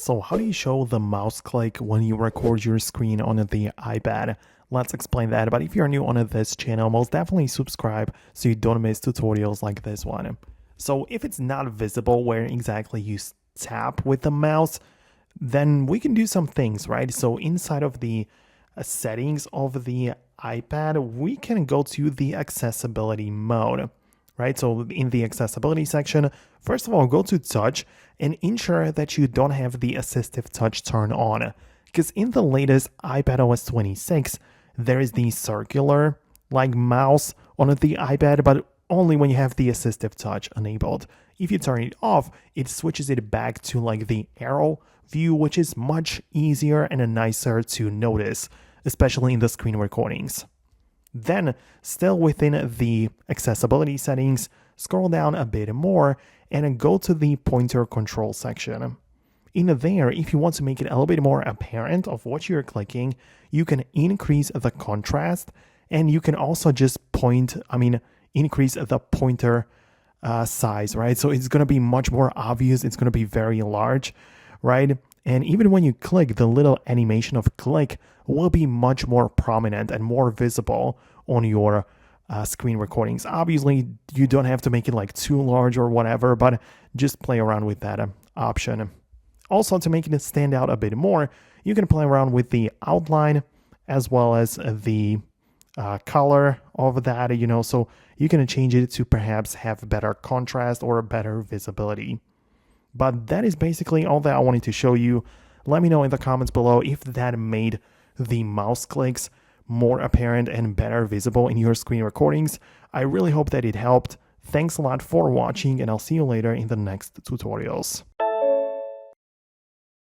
So how do you show the mouse click when you record your screen on the iPad? Let's explain that, but if you're new on this channel, most definitely subscribe so you don't miss tutorials like this one. So if it's not visible where exactly you tap with the mouse, then we can do some things, right? So inside of the settings of the iPad, we can go to the accessibility mode, right? So in the accessibility section, first of all, go to touch and ensure that you don't have the assistive touch turned on. Because in the latest iPadOS 26, there is the circular like mouse on the iPad, but only when you have the assistive touch enabled. If you turn it off, it switches it back to like the arrow view, which is much easier and nicer to notice, especially in the screen recordings. Then, still within the accessibility settings, scroll down a bit more and go to the pointer control section. In there, if you want to make it a little bit more apparent of what you're clicking, you can increase the contrast, and you can also just increase the pointer size, right? So it's going to be much more obvious. It's going to be very large, right? And even when you click, the little animation of click will be much more prominent and more visible on your screen recordings. Obviously, you don't have to make it like too large or whatever, but just play around with that option. Also, to make it stand out a bit more, you can play around with the outline as well as the color of that, so you can change it to perhaps have better contrast or better visibility. But that is basically all that I wanted to show you. Let me know in the comments below if that made the mouse clicks more apparent and better visible in your screen recordings. I really hope that it helped. Thanks a lot for watching, and I'll see you later in the next tutorials.